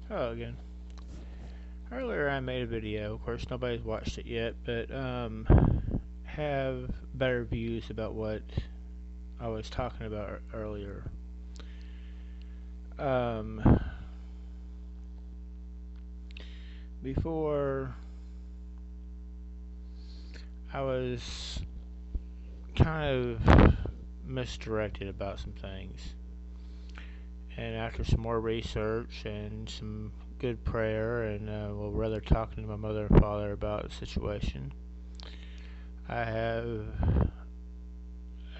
Hello again. Earlier I made a video, of course nobody's watched it yet, but have better views about what I was talking about earlier. Um, Before I was kind of misdirected about some things, and after some more research and some good prayer and rather talking to my mother and father about the situation, I have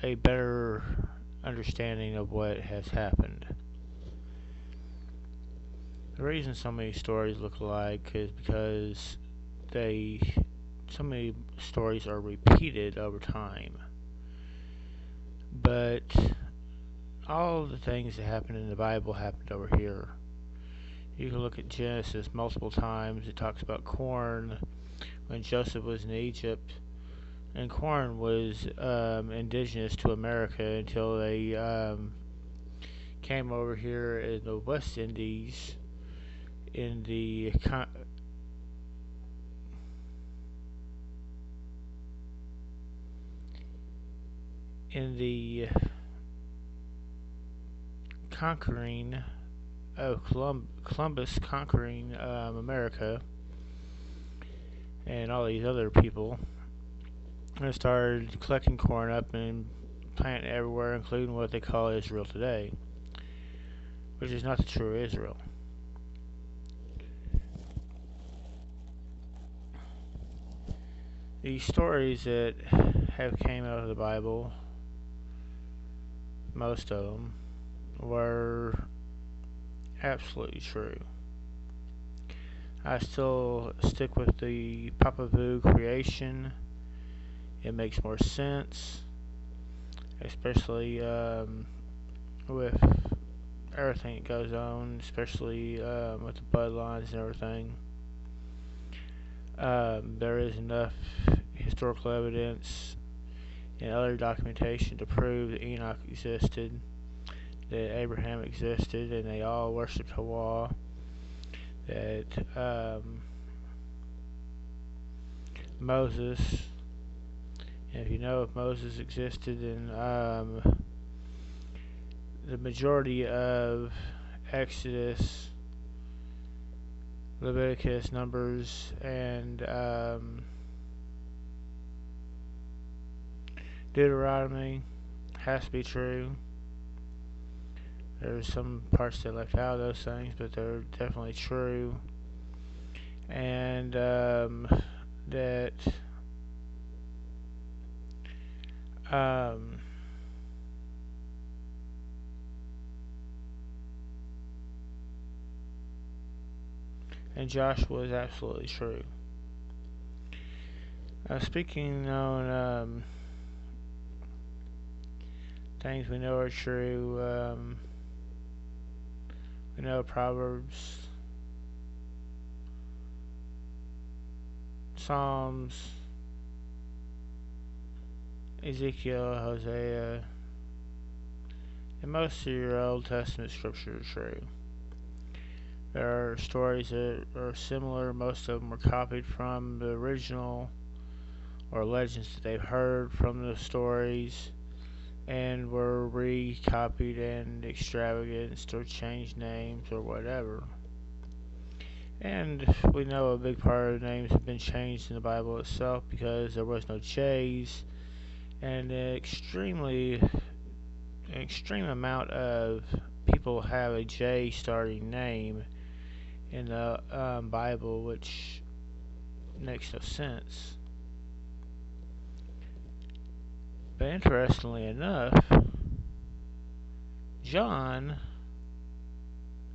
a better understanding of what has happened. The reason so many stories look alike is because they so many stories are repeated over time. But all of the things that happened in the Bible happened over here. You can look at Genesis multiple times. It talks about corn when Joseph was in Egypt, and corn was indigenous to America until they came over here in the West Indies in the conquering of Columbus conquering America and all these other people, and started collecting corn up and planting it everywhere, including what they call Israel today, which is not the true Israel. These stories that have came out of the Bible, most of them, were absolutely true. I still stick with the Papa Vu creation. It makes more sense, especially with everything that goes on, especially with the bloodlines and everything. There is enough historical evidence and other documentation to prove that Enoch existed, that Abraham existed, and they all worshipped HAWAH, that Moses, and if you know if Moses existed, then the majority of Exodus, Leviticus, Numbers, and Deuteronomy has to be true. There's some parts that left out of those things, but they're definitely true. And that um, and Joshua is absolutely true. Speaking on things we know are true, we know Proverbs, Psalms, Ezekiel, Hosea, and most of your Old Testament scripture are true. There are stories that are similar. Most of them were copied from the original or legends that they've heard from the stories and were recopied and extravaganced or changed names or whatever. And we know a big part of the names have been changed in the Bible itself because there was no J's, and an extreme amount of people have a J starting name in the Bible, which makes no sense. But interestingly enough, John,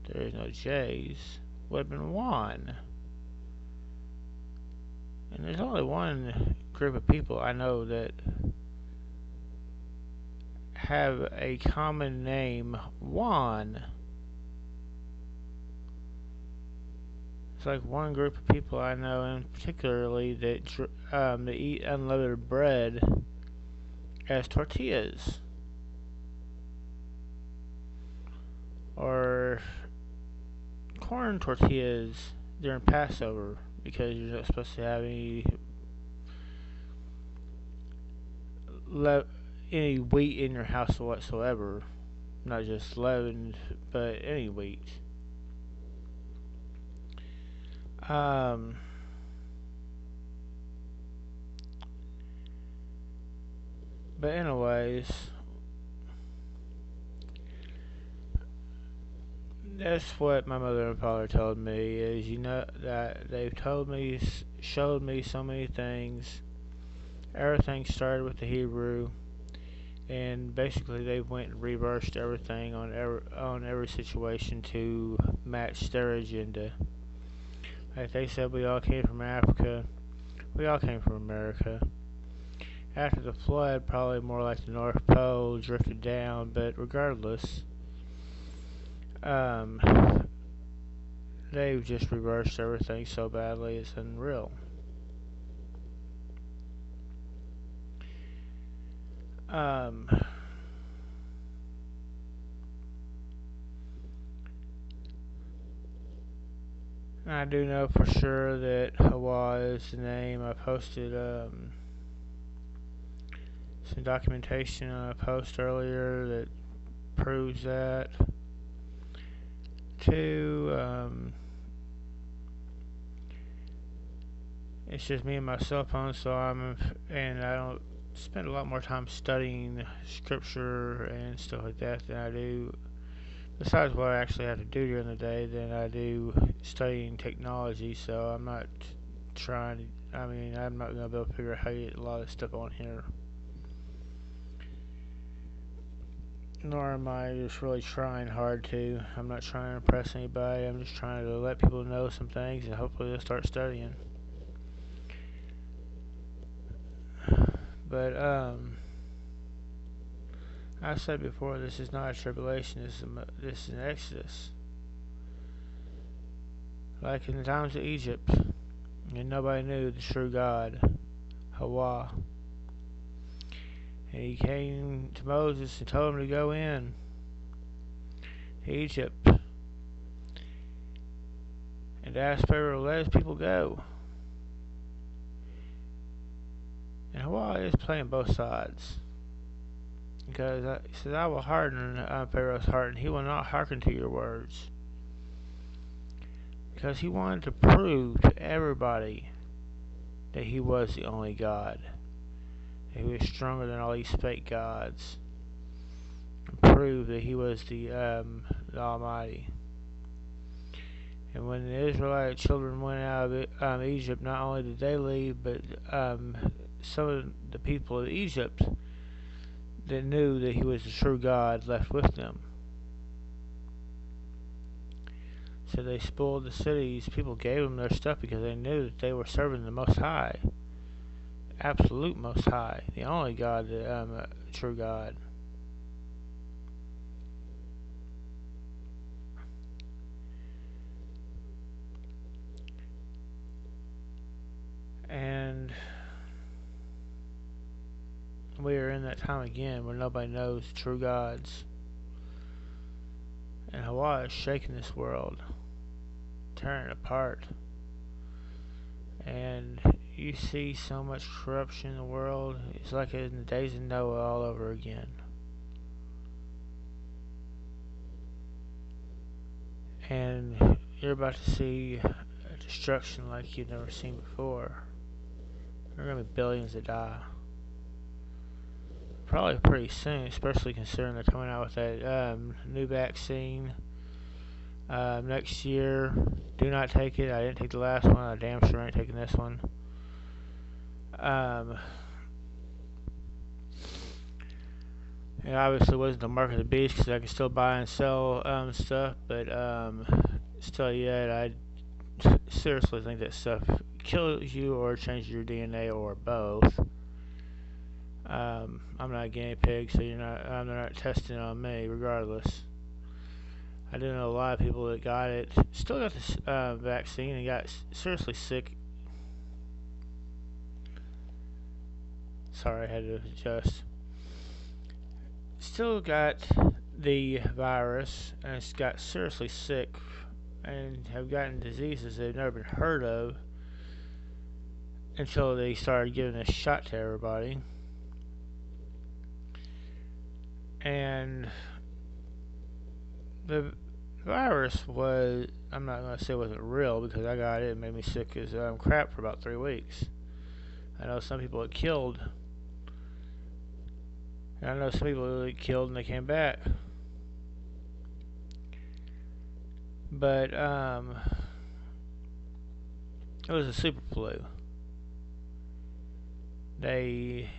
there is no J's, would have been Juan. And there's only one group of people I know that have a common name, Juan. It's like one group of people I know, and particularly that eat unleavened bread as tortillas, or corn tortillas during Passover because you're not supposed to have le- any wheat in your house whatsoever. Not just leavened, but any wheat. Um, but anyways, that's what my mother and father told me. Is that they've showed me so many things. Everything started with the Hebrew, and basically they went and reversed everything on every situation to match their agenda. Like they said, we all came from Africa. We all came from America. After the flood, probably more like the North Pole drifted down, but regardless, um, they've just reversed everything so badly it's unreal. Um, I do know for sure that HAWAH is the name. I posted some documentation on a post earlier that proves that. Two, it's just me and my cell phone, and I don't spend a lot more time studying scripture and stuff like that than I do, besides what I actually have to do during the day, than I do studying technology. So I'm not I'm not going to be able to figure out how to get a lot of stuff on here. Nor am I just really trying hard to. I'm not trying to impress anybody. I'm just trying to let people know some things and hopefully they'll start studying. But I said before, this is not a tribulation. This is an exodus, like in the times of Egypt, and nobody knew the true God, HAWAH. And he came to Moses and told him to go in to Egypt and ask Pharaoh to let his people go. And HAWAH is playing both sides. Because he says, I will harden Pharaoh's heart, and he will not hearken to your words. Because he wanted to prove to everybody that he was the only God. That he was stronger than all these fake gods. And prove that he was the Almighty. And when the Israelite children went out of Egypt, not only did they leave, but some of the people of Egypt that knew that he was the true God left with them. So they spoiled the cities. People gave them their stuff because they knew that they were serving the Most High. Absolute Most High. The only God, the true God. And we are in that time again where nobody knows the true gods. And HAWAH is shaking this world. Tearing it apart. And you see so much corruption in the world. It's like in the days of Noah all over again. And you're about to see a destruction like you've never seen before. There are going to be billions that die. Probably pretty soon, especially considering they're coming out with that new vaccine next year. Do not take it. I didn't take the last one. I damn sure ain't taking this one. It obviously wasn't the mark of the beast because I can still buy and sell stuff, but still yet, I seriously think that stuff kills you or changes your DNA or both. I'm not a guinea pig, so they're not testing it on me regardless. I do know a lot of people that got it, still got this vaccine and got seriously sick. Sorry, I had to adjust. Still got the virus and got seriously sick and have gotten diseases they've never been heard of until they started giving this shot to everybody. And the virus was, I'm not going to say it wasn't real because I got it. It made me sick as crap for about 3 weeks. I know some people it killed. And I know some people it killed and they came back. But it was a super flu. They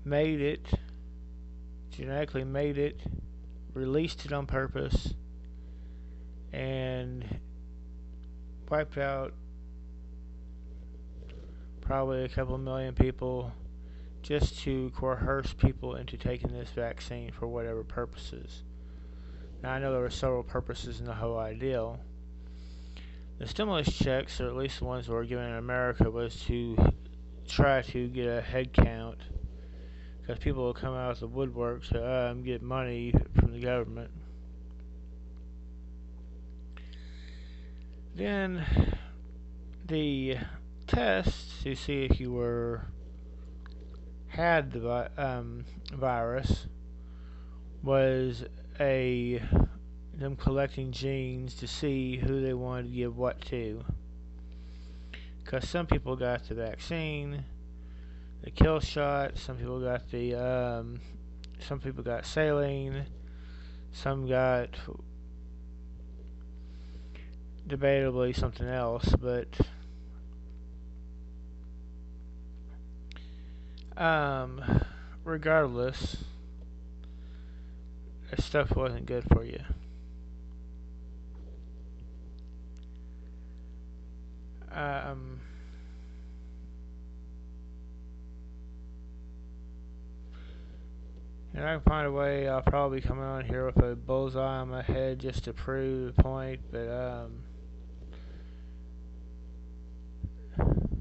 made it, genetically made it, released it on purpose, and wiped out probably a couple million people just to coerce people into taking this vaccine for whatever purposes. Now, I know there were several purposes in the whole ideal. The stimulus checks, or at least the ones that were given in America, was to try to get a head count, because people will come out of the woodwork to get money from the government. Then the test to see if you had the virus was them collecting genes to see who they wanted to give what to. Because some people got the vaccine, the kill shot. Some people got saline. Some got debatably something else, but regardless, that stuff wasn't good for you. And I can find a way, I'll probably come on here with a bullseye on my head just to prove the point, but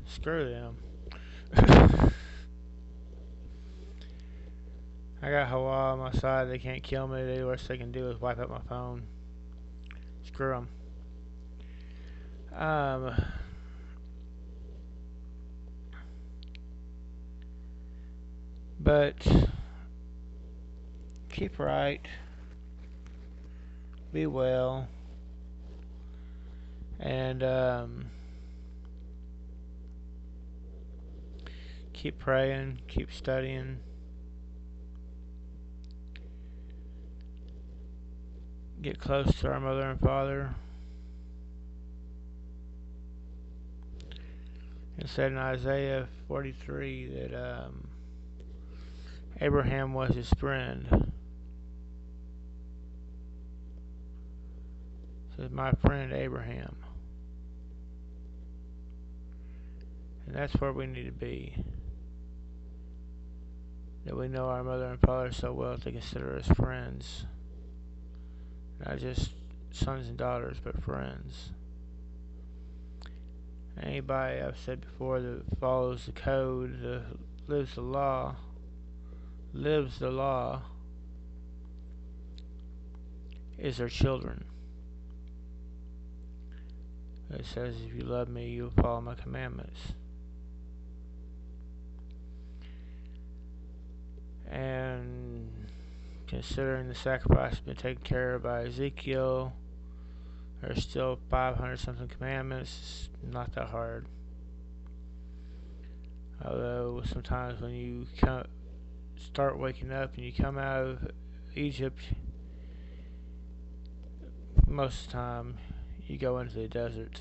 screw them. I got HAWAH on my side. They can't kill me. The worst they can do is wipe out my phone. Screw them. But keep right, be well, and keep praying, keep studying. Get close to our Mother and Father. It said in Isaiah 43 that Abraham was his friend. It says, my friend Abraham. And that's where we need to be. That we know our Mother and Father so well to consider us friends. Not just sons and daughters, but friends. Anybody, I've said before, that follows the code, lives the law, is their children. It says, if you love me, you will follow my commandments. And considering the sacrifice has been taken care of by Ezekiel, there's still 500 something commandments. It's not that hard. Although sometimes when you start waking up and you come out of Egypt, most of the time you go into the desert.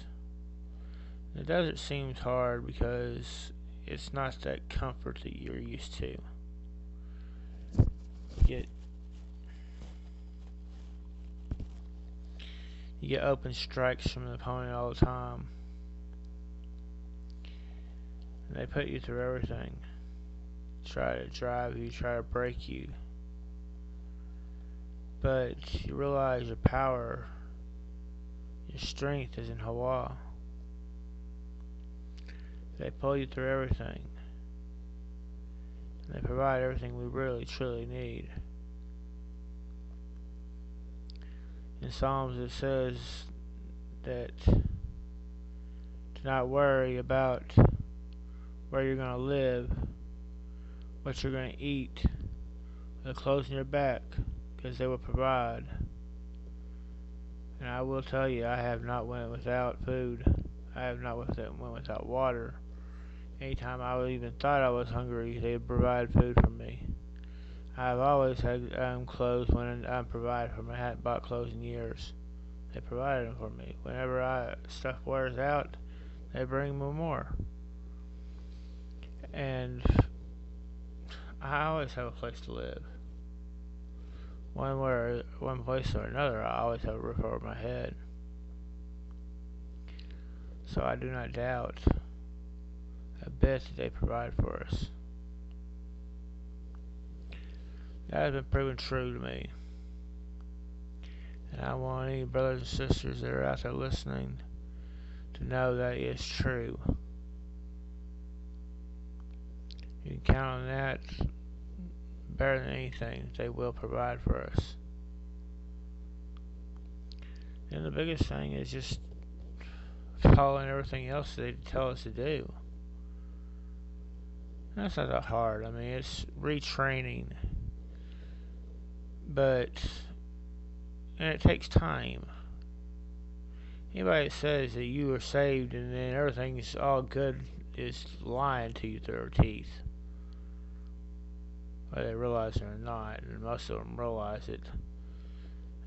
The desert seems hard because it's not that comfort that you're used to. You get open strikes from the opponent all the time. And they put you through everything. Try to drive you, try to break you. But you realize your power, your strength is in HAWAH. They pull you through everything. And they provide everything we really, truly need. In Psalms it says that to not worry about where you're going to live, what you're going to eat, the clothes on your back, because they will provide. And I will tell you, I have not went without food. I have not went without water. Anytime I even thought I was hungry, they would provide food for me. I've always had clothes when I provided for me. I hadn't bought clothes in years. They provided them for me. Whenever stuff wears out, they bring me more. And I always have a place to live. One place or another, I always have a roof over my head. So I do not doubt a bit that they provide for us. That has been proven true to me. And I want any brothers and sisters that are out there listening to know that it's true. You can count on that better than anything. They will provide for us. And the biggest thing is just following everything else they tell us to do. That's not that hard. I mean, it's retraining. And it takes time. Anybody that says that you are saved and then everything's all good is lying to you through their teeth. Whether they realize it or not, and most of them realize it.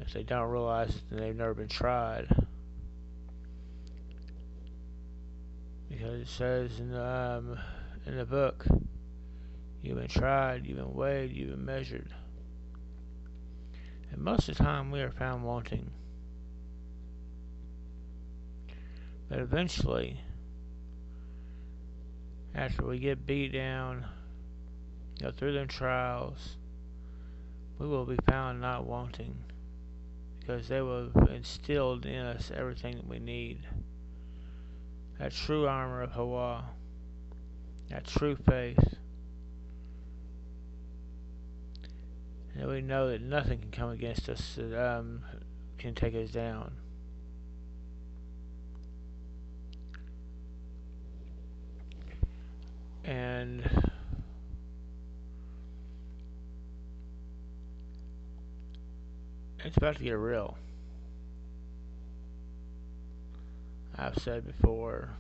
If they don't realize it, then they've never been tried. Because it says in the book, you've been tried, you've been weighed, you've been measured. And most of the time we are found wanting. But eventually, after we get beat down, go through them trials, we will be found not wanting. Because they will have instilled in us everything that we need. That true armor of HAWAH. That true faith. And we know that nothing can come against us that can take us down. And it's about to get real. I've said before,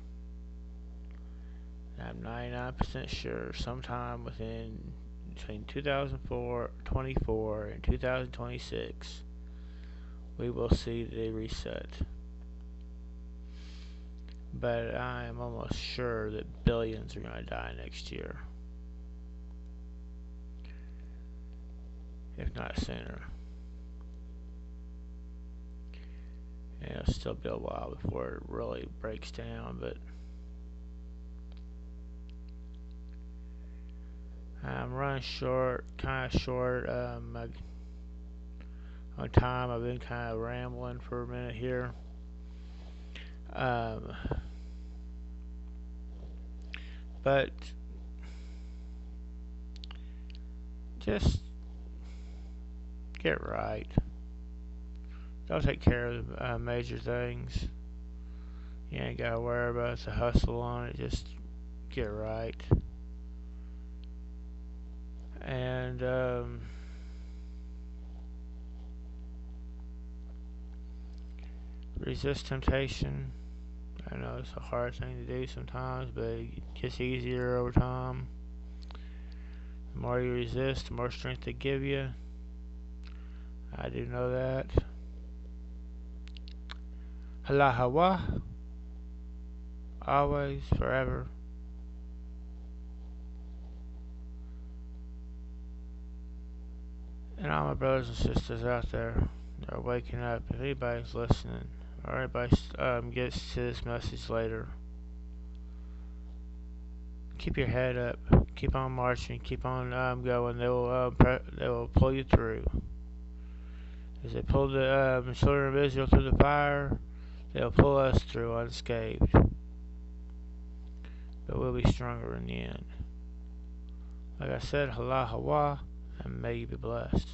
I'm 99% sure sometime between 2024 and 2026, we will see the reset. But I am almost sure that billions are going to die next year, if not sooner. And it'll still be a while before it really breaks down, but I'm running kind of short on time. I've been kind of rambling for a minute here. But just get right. Don't take care of the major things. You ain't gotta worry about the hustle on it. Just get right. And resist temptation. I know it's a hard thing to do sometimes, but it gets easier over time. The more you resist, the more strength they give you. I do know that. HALA HAWAH. Always, forever. And all my brothers and sisters out there that are waking up, if anybody's listening, or anybody gets to this message later, keep your head up, keep on marching, keep on going. They will pull you through. As they pulled the children of Israel through the fire, they'll pull us through unscathed. But we'll be stronger in the end. Like I said, HALA HAWAH, and may you be blessed.